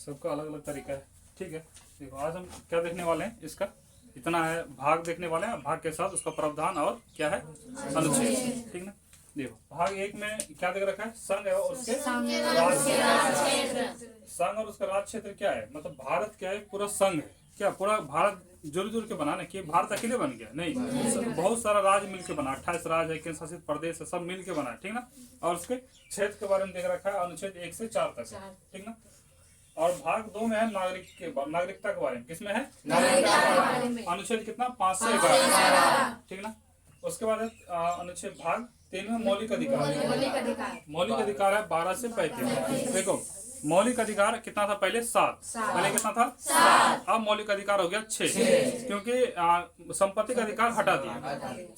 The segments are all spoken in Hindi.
सबका अलग अलग तरीका है। ठीक है, देखो आज हम क्या देखने वाले हैं, इसका इतना है भाग देखने वाले हैं। भाग के साथ उसका प्रावधान और क्या है अनुच्छेद। ठीक ना, देखो भाग एक में क्या देख रखा है, संघ है और उसके संघ और उसका राज क्षेत्र क्या है, मतलब भारत क्या है, पूरा संघ है। क्या पूरा भारत जुड़ जुड़ के बना ना कि भारत अकेले बन गया नहीं, बहुत सारा राज्य मिलकर बना, 28 राज्य है, केंद्र शासित प्रदेश है, सब मिलके बना। ठीक ना, और उसके क्षेत्र के बारे में देख रखा है, अनुच्छेद 1 से 4 तक। ठीक ना, और भाग 2 में है नागरिकता के बारे में। किसमें है, नागरिकता के बारे में। अनुच्छेद कितना, 5 से 11। ठीक ना, उसके बाद अनुच्छेद भाग 3 में मौलिक अधिकार। मौलिक अधिकार है 12 से 35। देखो मौलिक अधिकार कितना था पहले, 7। पहले कितना था, 7। अब मौलिक अधिकार हो गया 6, क्योंकि संपत्ति का अधिकार हटा दिया।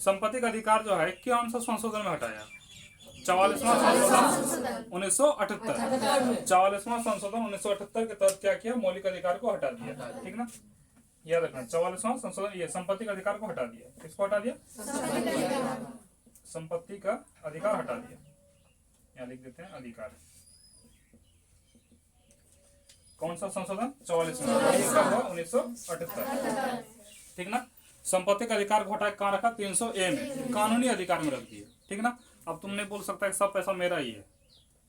संपत्ति का अधिकार जो है कौन सा संशोधन में हटाया, 44वां संशोधन 1978। 44वां संशोधन 1978 के तहत क्या किया, मौलिक अधिकार को हटा दिया। ठीक ना, याद रखना 44वां संशोधन ये संपत्ति का अधिकार को हटा दिया। किसको हटा दिया, संपत्ति का अधिकार हटा दिया। यहाँ लिख देते हैं अधिकार। कौन सा संशोधन, 44वां 1978। ठीक ना, संपत्ति का अधिकार को हटा कहाँ रखा, 300A में कानूनी अधिकार में रख दिया। ठीक ना, अब तुम नहीं बोल सकता कि सब पैसा मेरा ही है,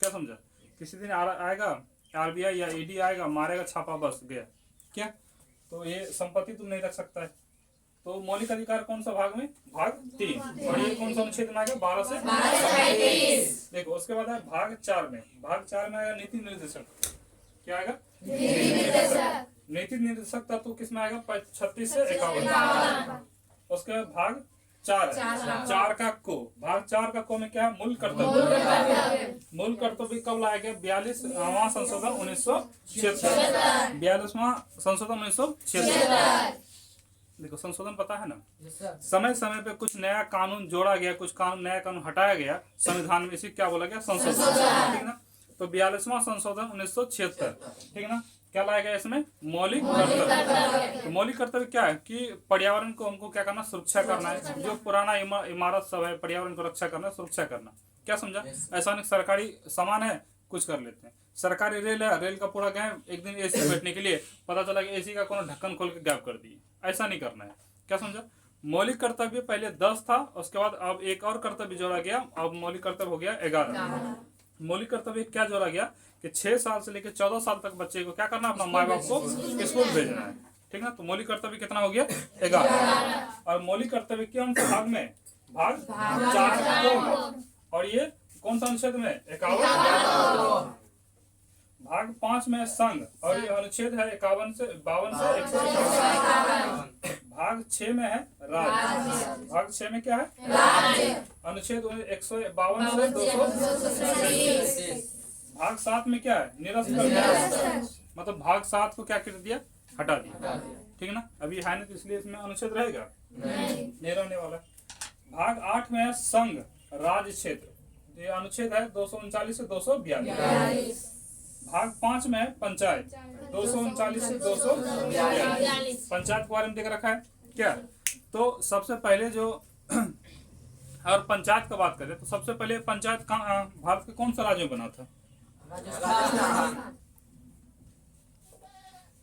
क्या समझा। किसी दिन आएगा RBI या ED आएगा, मारेगा छापा, बस गया क्या, तो ये संपत्ति तुम नहीं रख सकता है। तो मौलिक अधिकार कौन सा भाग में, भाग 3। और ये कौन सा अनुच्छेद में आएगा, 12 से 35। देखो उसके बाद है भाग 4 में। भाग 4 में आएगा नीति निर्देशक। क्या आएगा, नीति निर्देशक तत्व किस में आएगा, 36 से 51। उसके भाग 4 है, 4 का को, भाग 4 का को में क्या है, मूल कर्तव्य। मूल कर्तव्य कब लाया गया, 42वां संशोधन 1976। 42वां संशोधन 1976। देखो संशोधन पता है ना, समय समय पे कुछ नया कानून जोड़ा गया, कुछ नया कानून हटाया गया संविधान में, इसी क्या बोला गया, संशोधन। ठीक ना, तो 42वां संशोधन 1976। ठीक ना, क्या लाया गया इसमें, मौलिक कर्तव्य। तो मौलिक कर्तव्य क्या है कि पर्यावरण को हमको क्या करना, सुरक्षा करना है। जो पुराना इमारत सब है, पर्यावरण को रक्षा करना, सुरक्षा करना। क्या समझा, ऐसा नहीं सरकारी सामान है कुछ कर लेते हैं। सरकारी रेल है, रेल का पूरा गए एक दिन AC बैठने के लिए, पता चला कि AC का कोनो ढक्कन खोल के गायब कर दिए, ऐसा नहीं करना है। क्या समझा, मौलिक कर्तव्य पहले 10 था, उसके बाद अब एक और कर्तव्य जोड़ा गया, अब मौलिक कर्तव्य हो गया 11। मौलिक कर्तव्य क्या जोड़ा गया कि 6 साल से लेकर 14 साल तक बच्चे को क्या करना, अपना माँ बाप को स्कूल भेजना है। ठीक ना, तो मौलिक कर्तव्य कितना हो गया, 11। और मौलिक कर्तव्य कौन सा भाग में, भाग 4। और ये कौन सा अनुच्छेद में, 51। भाग 5 में संघ, और ये अनुच्छेद है 52 से 151। भाग 6 में है राज्य। भाग 6 में क्या है, राज्य। अनुच्छेद 152 से 230। भाग 7 में क्या है, निरस्त कर दिया, मतलब भाग 7 को क्या कर दिया, हटा दिया। ठीक ना, अभी है ना, तो इसलिए इसमें अनुच्छेद रहेगा नहीं रहने वाला। भाग 8 में है संघ राज्य क्षेत्र, ये अनुच्छेद है 239 से 242। भाग 5 में है पंचायत, 239 से 242। पंचायत के बारे में देख रखा है क्या। तो सबसे पहले जो अगर पंचायत का बात करें तो सबसे पहले पंचायत भारत के कौन सा राज्य में बना था,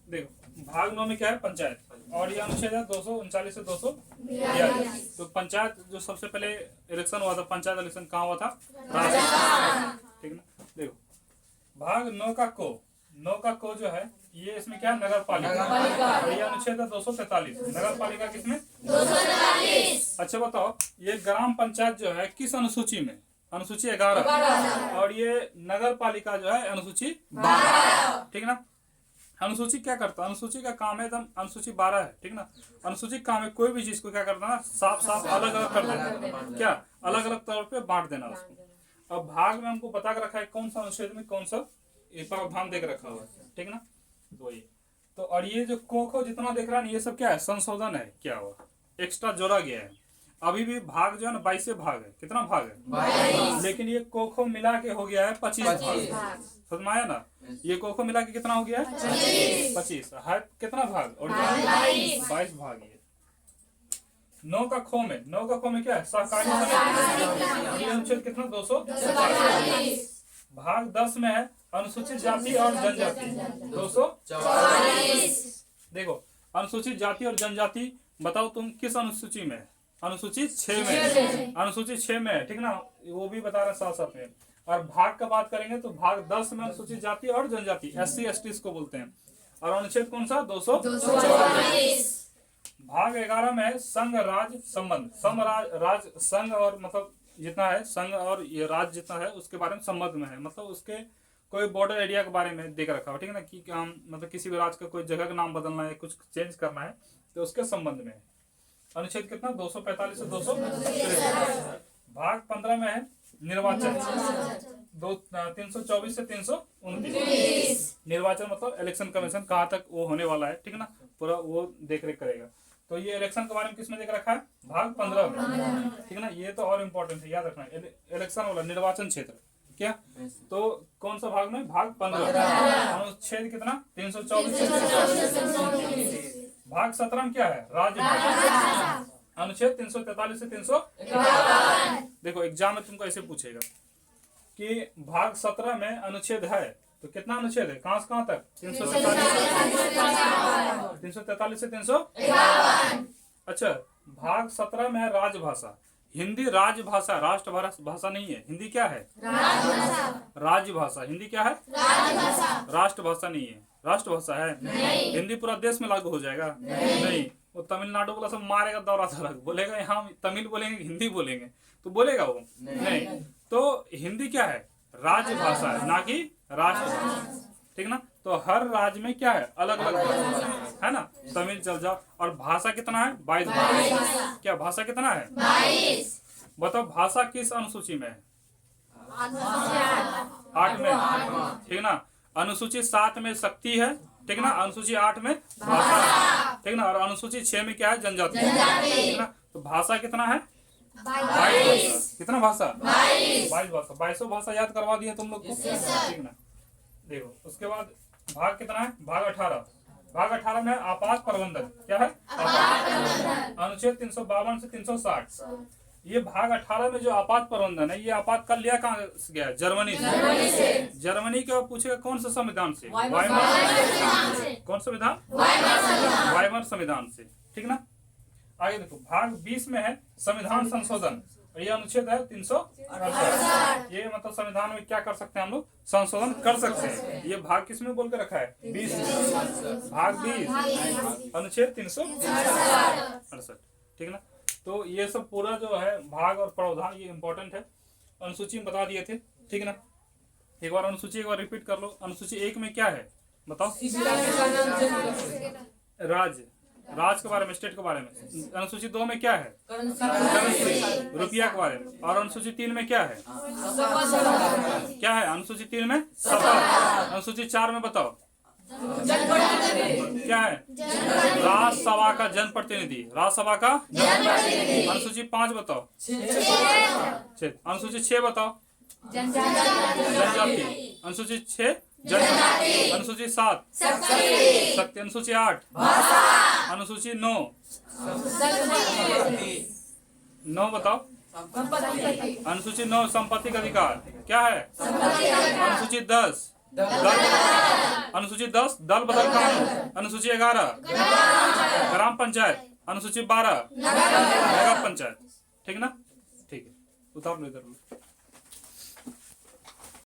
देखो भाग 9 में क्या है, पंचायत। और ये अनुच्छेद है 239 से 242। तो पंचायत जो सबसे पहले इलेक्शन हुआ था, पंचायत इलेक्शन कहाँ हुआ था, राजस्थान। ठीक ना, देखो भाग 9 का को जो है, ये इसमें क्या है, नगर पालिका। और ये अनुच्छेद है 243। नगर पालिका किसमें, 243। अच्छा बताओ, ये ग्राम पंचायत जो है किस अनुसूची में, अनुसूची 11। और ये नगर पालिका जो है अनुसूची 12। ठीक ना, अनुसूची क्या करता है, अनुसूची का काम है एकदम, अनुसूची 12 है। ठीक ना, अनुसूची काम है कोई भी चीज को क्या करना है, साफ साफ अलग अलग कर देना, क्या अलग अलग तौर पे बांट देना उसको। अब भाग में हमको बता के रखा है कौन सा अनुच्छेद में कौन सा प्रावधान देख रखा हुआ है। ठीक ना, तो ये तो, और ये जो को जितना देख रहा है ये सब क्या है, संशोधन है, क्या हुआ एक्स्ट्रा जोड़ा गया है। अभी भी भाग जो है ना 22 भाग है, कितना भाग है, 22। लेकिन ये को मिला के हो गया है 25 भाग। समझ में आया ना, ये को मिला के कितना हो गया है 25 है, कितना भाग, और 22 भाग। ये 9 का खो में क्या है, सहकारी समिति, अनुच्छेद कितना, 240। भाग 10 में है अनुसूचित जाति और जनजाति 244। देखो अनुसूचित जाति और जनजाति, बताओ तुम किस अनुसूची में? अनुसूचित 6 में, अनुसूचित 6 में है, ठीक ना, वो भी बता रहे साथ साथ में। और भाग का बात करेंगे तो भाग 10 में अनुसूचित जाति और जनजाति SC ST इसको बोलते हैं। और अनुच्छेद कौन सा? 244। भाग 11 में है संघ राज्य संबंध। राज संघ और मतलब जितना है संघ और ये राज्य जितना है उसके बारे में संबंध में है, मतलब उसके कोई बॉर्डर एरिया के बारे में देख रखा हो, ठीक है ना, कि मतलब किसी भी राज्य का कोई जगह का नाम बदलना है, कुछ चेंज करना है तो उसके संबंध में है। अनुच्छेद कितना? 245 से 243। भाग 15 में है निर्वाचन, 324 से 329। निर्वाचन मतलब इलेक्शन कमीशन कहाँ तक वो होने वाला है, ठीक है ना, पूरा वो देख रेख करेगा। तो ये इलेक्शन के बारे में किसमें देख रखा है? भाग 15 में, ठीक है ना। ये तो और इम्पोर्टेंट है, याद रखना, इलेक्शन वाला निर्वाचन क्षेत्र क्या, तो कौन सा भाग में? भाग 15। अनुच्छेद कितना? 324 से। भाग 17 में क्या है? राज्य भाषा, अनुच्छेद 343 से 351। देखो एग्जाम में तुमको ऐसे पूछेगा कि भाग 17 में अनुच्छेद है तो कितना अनुच्छेद है, कहां से कहां तक? 343 से 351। अच्छा, भाग 17 में है राजभाषा। हिंदी राजभाषा, राष्ट्र भाषा नहीं है, हिंदी क्या है? राजभाषा। हिंदी क्या है? राष्ट्रभाषा नहीं है, राष्ट्रभाषा है। हिंदी पूरा देश में लागू हो जाएगा? नहीं। वो तमिलनाडु वाला सब मारेगा दौरा धड़क, बोलेगा यहाँ तमिल बोलेंगे हिंदी बोलेंगे, तो बोलेगा वो? नहीं। तो हिंदी क्या है? राजभाषा है, ना कि राष्ट्रभाषा, ठीक ना। तो हर राज्य में क्या है? अलग अलग भाषा है ना। तमिल चल जाओ। और भाषा कितना है? 22। क्या भाषा कितना है? 22। बताओ भाषा किस अनुसूची में है? 8 में, ठीक ना। अनुसूची 7 में शक्ति है, ठीक ना। अनुसूची 8 में भाषा, ठीक ना। और अनुसूची 6 में क्या है? जनजाति, ठीक ना। तो भाषा कितना है? 22। कितना भाषा? 22 भाषा। 22 भाषा याद करवा दिया तुम लोग को, ठीक ना। देखो उसके बाद भाग कितना है? भाग 18। भाग 18 में आपात प्रबंधन। क्या है? अनुच्छेद 352 से 360। ये भाग 18 में जो आपात प्रबंधन है, ये आपातकाल लिया कहाँ से गया? जर्मनी से। जर्मनी के पूछेगा कौन सा संविधान से? कौन संविधान? वाइमर संविधान से, ठीक ना। आगे देखो भाग 20 में है संविधान संशोधन। ये अनुच्छेद है 368। ये मतलब संविधान में क्या कर सकते हैं हम लोग? संशोधन कर सकते हैं। ये भाग किसमें बोल के रखा है? 20 में। भाग 20 अनुच्छेद 368, ठीक ना। तो ये सब पूरा जो है भाग और प्रावधान ये इंपॉर्टेंट है, अनुसूची में बता दिए थे, ठीक है ना। एक बार अनुसूची एक बार रिपीट कर लो। अनुसूची 1 में क्या है बताओ? राज्य, राज के बारे में, स्टेट के बारे में। अनुसूची 2 में क्या है? करेंसी, रुपया के बारे में। और अनुसूची 3 में क्या है? क्या है अनुसूची 3 में? शपथ। अनुसूची 4 में बताओ क्या है? राज्यसभा का जनप्रतिनिधि, राज्यसभा का जनप्रतिनिधि। अनुसूची 5 बताओ। अनुसूची 6 बताओ। जनजाति। अनुसूची 6 जनजाति। अनुसूची 7 शक्ति। अनुसूची 8 अनुसूची 9 बताओ। अनुसूची 9 संपत्ति का अधिकार। क्या है? अनुसूची 10 अनुसूची 10 दल बदल कानून। अनुसूची 11 ग्राम पंचायत। अनुसूची 12 नगर पंचायत, ठीक ना। ठीक है, उतार लो इधर।